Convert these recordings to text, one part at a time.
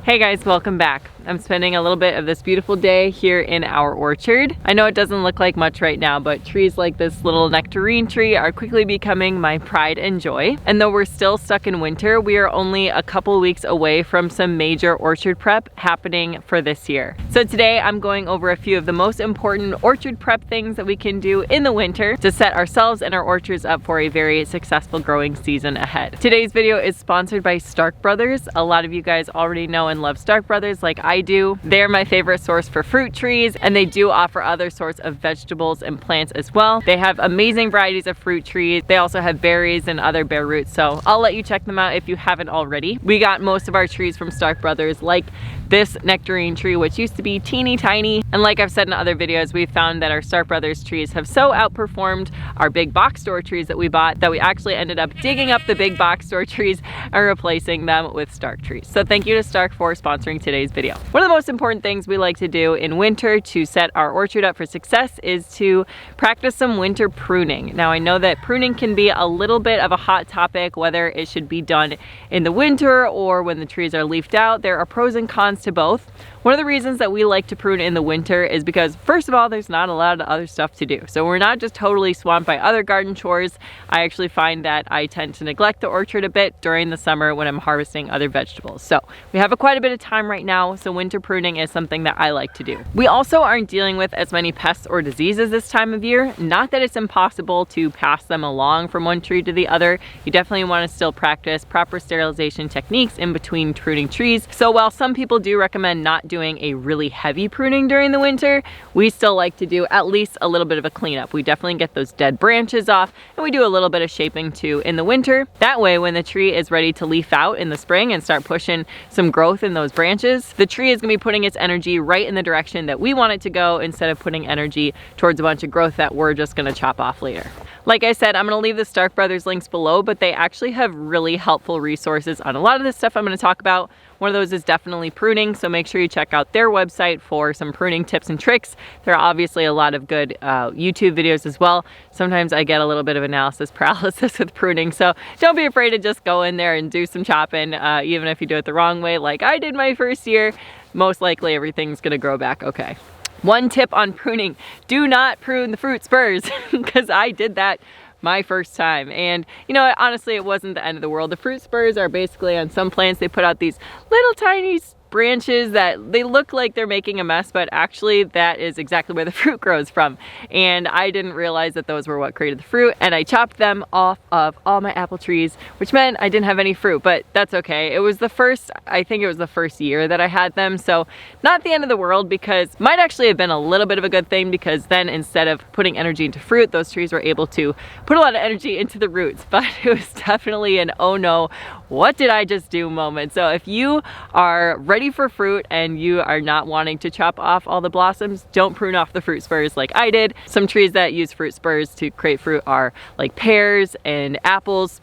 Hey guys, welcome back. I'm spending a little bit of this beautiful day here in our orchard. I know it doesn't look like much right now, but trees like this little nectarine tree are quickly becoming my pride and joy. And though we're still stuck in winter, we are only a couple weeks away from some major orchard prep happening for this year. So today I'm going over a few of the most important orchard prep things that we can do in the winter to set ourselves and our orchards up for a very successful growing season ahead. Today's video is sponsored by Stark Brothers. A lot of you guys already know and love Stark Brothers like I do. They're my favorite source for fruit trees, and they do offer other sorts of vegetables and plants as well. They have amazing varieties of fruit trees. They also have berries and other bare roots, so I'll let you check them out if you haven't already. We got most of our trees from Stark Brothers, like this nectarine tree, which used to be teeny tiny. And like I've said in other videos, we've found that our Stark Brothers trees have so outperformed our big box store trees that we bought that we actually ended up digging up the big box store trees and replacing them with Stark trees. So thank you to Stark for sponsoring today's video. One of the most important things we like to do in winter to set our orchard up for success is to practice some winter pruning. Now I know that pruning can be a little bit of a hot topic, whether it should be done in the winter or when the trees are leafed out. There are pros and cons to both. One of the reasons that we like to prune in the winter is because, first of all, there's not a lot of other stuff to do. So we're not just totally swamped by other garden chores. I actually find that I tend to neglect the orchard a bit during the summer when I'm harvesting other vegetables. So we have quite a bit of time right now, so winter pruning is something that I like to do. We also aren't dealing with as many pests or diseases this time of year. Not that it's impossible to pass them along from one tree to the other. You definitely want to still practice proper sterilization techniques in between pruning trees. So while some people do recommend not doing a really heavy pruning during the winter, we still like to do at least a little bit of a cleanup. We definitely get those dead branches off, and we do a little bit of shaping too in the winter. That way, when the tree is ready to leaf out in the spring and start pushing some growth in those branches, the tree is going to be putting its energy right in the direction that we want it to go instead of putting energy towards a bunch of growth that we're just going to chop off later. Like I said, I'm going to leave the Stark Brothers links below, but they actually have really helpful resources on a lot of the stuff I'm going to talk about. One of those is definitely pruning, so make sure you check out their website for some pruning tips and tricks. There are obviously a lot of good YouTube videos as well. Sometimes I get a little bit of analysis paralysis with pruning, so don't be afraid to just go in there and do some chopping, even if you do it the wrong way like I did my first year. Most likely everything's gonna grow back okay. One tip on pruning: do not prune the fruit spurs, because I did that my first time. And you know, honestly, it wasn't the end of the world. The fruit spurs are basically, on some plants, they put out these little tiny branches that they look like they're making a mess, but actually that is exactly where the fruit grows from. And I didn't realize that those were what created the fruit, and I chopped them off of all my apple trees, which meant I didn't have any fruit, but that's okay. It was the first, I think it was the first year that I had them, so not the end of the world, because might actually have been a little bit of a good thing, because then instead of putting energy into fruit, those trees were able to put a lot of energy into the roots. But it was definitely an oh no, what did I just do moment. So if you are ready for fruit and you are not wanting to chop off all the blossoms, don't prune off the fruit spurs like I did. Some trees that use fruit spurs to create fruit are like pears and apples.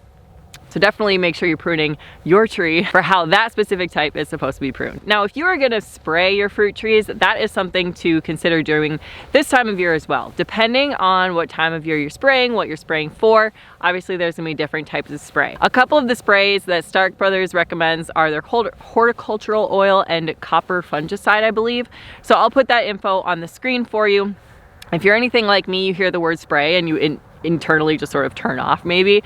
So definitely make sure you're pruning your tree for how that specific type is supposed to be pruned. Now, if you are gonna spray your fruit trees, that is something to consider during this time of year as well. Depending on what time of year you're spraying, what you're spraying for, obviously there's gonna be different types of spray. A couple of the sprays that Stark Brothers recommends are their horticultural oil and copper fungicide, I believe. So I'll put that info on the screen for you. If you're anything like me, you hear the word spray and you internally just sort of turn off maybe,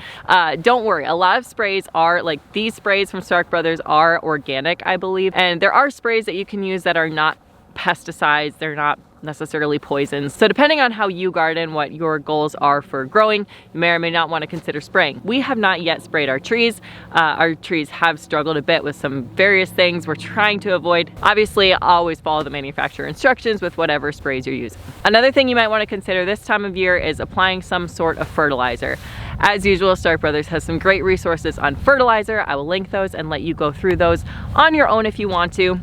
don't worry. A lot of sprays are, like these sprays from Stark Brothers, are organic, I believe. And there are sprays that you can use that are not pesticides. They're not necessarily poisons. So depending on how you garden, what your goals are for growing, you may or may not want to consider spraying. We have not yet sprayed our trees. Our trees have struggled a bit with some various things we're trying to avoid. Obviously, always follow the manufacturer instructions with whatever sprays you're using. Another thing you might want to consider this time of year is applying some sort of fertilizer. As usual, Stark Brothers has some great resources on fertilizer. I will link those and let you go through those on your own if you want to.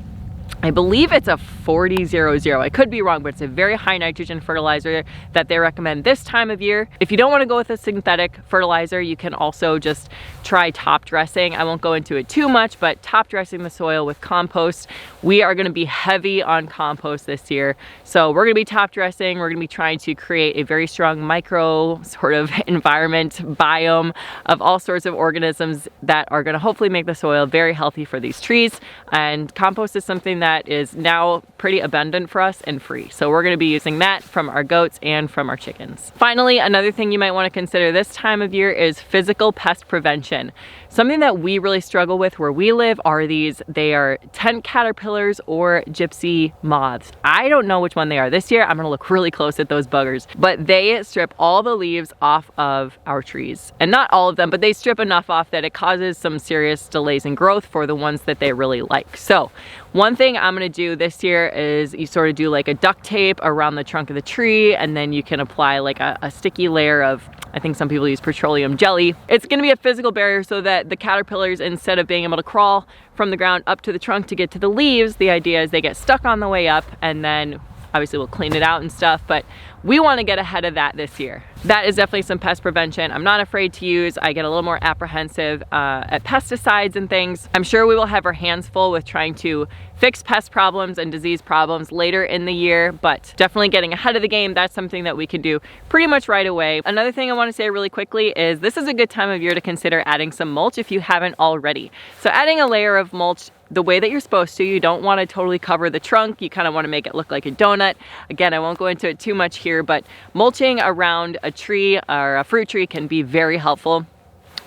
I believe it's a 40-00. I could be wrong, but it's a very high nitrogen fertilizer that they recommend this time of year. If you don't want to go with a synthetic fertilizer, you can also just try top dressing. I won't go into it too much, but top dressing the soil with compost. We are going to be heavy on compost this year. So we're going to be top dressing. We're going to be trying to create a very strong micro sort of environment biome of all sorts of organisms that are going to hopefully make the soil very healthy for these trees. And compost is something that is now pretty abundant for us and free. So we're going to be using that from our goats and from our chickens. Finally, another thing you might want to consider this time of year is physical pest prevention. Something that we really struggle with where we live are they are tent caterpillars or gypsy moths. I don't know which one they are this year. I'm gonna look really close at those buggers, but they strip all the leaves off of our trees. And not all of them, but they strip enough off that it causes some serious delays in growth for the ones that they really like. So one thing I'm gonna do this year is you sort of do like a duct tape around the trunk of the tree, and then you can apply like a sticky layer of, I think some people use petroleum jelly. It's gonna be a physical barrier so that the caterpillars, instead of being able to crawl from the ground up to the trunk to get to the leaves, the idea is they get stuck on the way up, and then obviously we'll clean it out and stuff, but we want to get ahead of that this year. That is definitely some pest prevention I'm not afraid to use. I get a little more apprehensive at pesticides and things. I'm sure we will have our hands full with trying to fix pest problems and disease problems later in the year, but definitely getting ahead of the game, that's something that we can do pretty much right away. Another thing I want to say really quickly is this is a good time of year to consider adding some mulch if you haven't already. So adding a layer of mulch the way that you're supposed to. You don't want to totally cover the trunk. You kind of want to make it look like a donut. Again, I won't go into it too much here, but mulching around a tree or a fruit tree can be very helpful,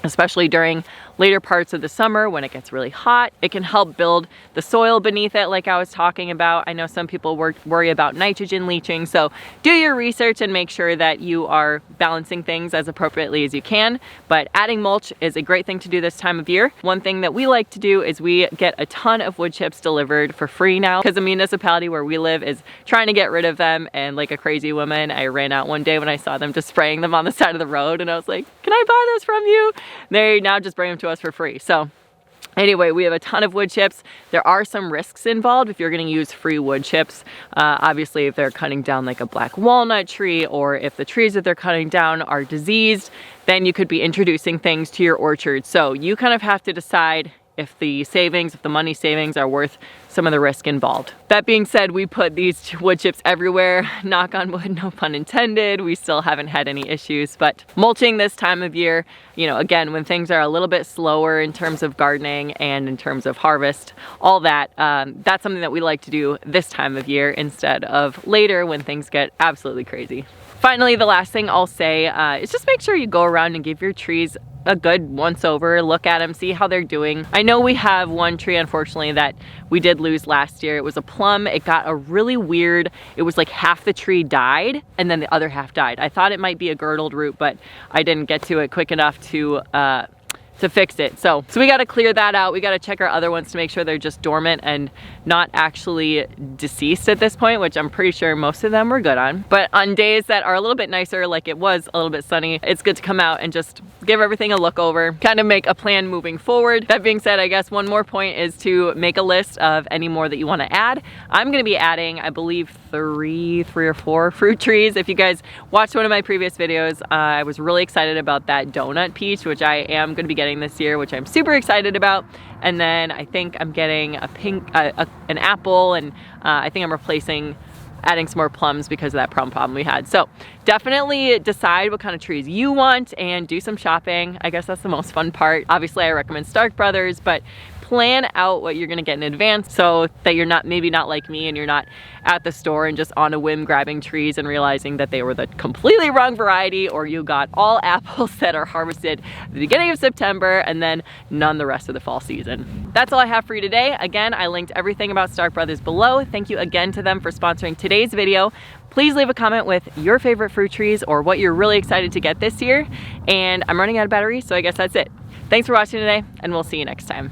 especially during later parts of the summer when it gets really hot. It can help build the soil beneath it like I was talking about. I know some people worry about nitrogen leaching, so do your research and make sure that you are balancing things as appropriately as you can. But adding mulch is a great thing to do this time of year. One thing that we like to do is we get a ton of wood chips delivered for free now because the municipality where we live is trying to get rid of them, and like a crazy woman, I ran out one day when I saw them just spraying them on the side of the road, and I was like, can I buy those from you? They now just bring them to us for free. So anyway, we have a ton of wood chips. There are some risks involved if you're going to use free wood chips. Obviously, if they're cutting down like a black walnut tree, or if the trees that they're cutting down are diseased, then you could be introducing things to your orchard. So you kind of have to decide if the money savings are worth some of the risk involved. That being said, we put these wood chips everywhere. Knock on wood, no pun intended. We still haven't had any issues, but mulching this time of year, you know, again, when things are a little bit slower in terms of gardening and in terms of harvest, all that, that's something that we like to do this time of year instead of later when things get absolutely crazy. Finally, the last thing I'll say is just make sure you go around and give your trees a good once over, look at them, see how they're doing. I know we have one tree, unfortunately, that we did lose last year. It was a plum. It got a really weird, it was like half the tree died and then the other half died. I thought it might be a girdled root, but I didn't get to it quick enough to fix it. So we got to clear that out. We got to check our other ones to make sure they're just dormant and not actually deceased at this point, which I'm pretty sure most of them were good on. But on days that are a little bit nicer, like it was a little bit sunny, it's good to come out and just give everything a look over, kind of make a plan moving forward. That being said, I guess one more point is to make a list of any more that you want to add. I'm going to be adding, I believe, three or four fruit trees. If you guys watched one of my previous videos, I was really excited about that donut peach, which I am going to be getting this year, which I'm super excited about. And then I think I'm getting a pink, an apple, and I think I'm adding some more plums because of that problem we had. So definitely decide what kind of trees you want and do some shopping. I guess that's the most fun part. Obviously, I recommend Stark Brothers, but plan out what you're gonna get in advance so that you're maybe not like me and you're not at the store and just on a whim grabbing trees and realizing that they were the completely wrong variety, or you got all apples that are harvested at the beginning of September and then none the rest of the fall season. That's all I have for you today. Again, I linked everything about Stark Brothers below. Thank you again to them for sponsoring today's video. Please leave a comment with your favorite fruit trees or what you're really excited to get this year. And I'm running out of batteries, so I guess that's it. Thanks for watching today, and we'll see you next time.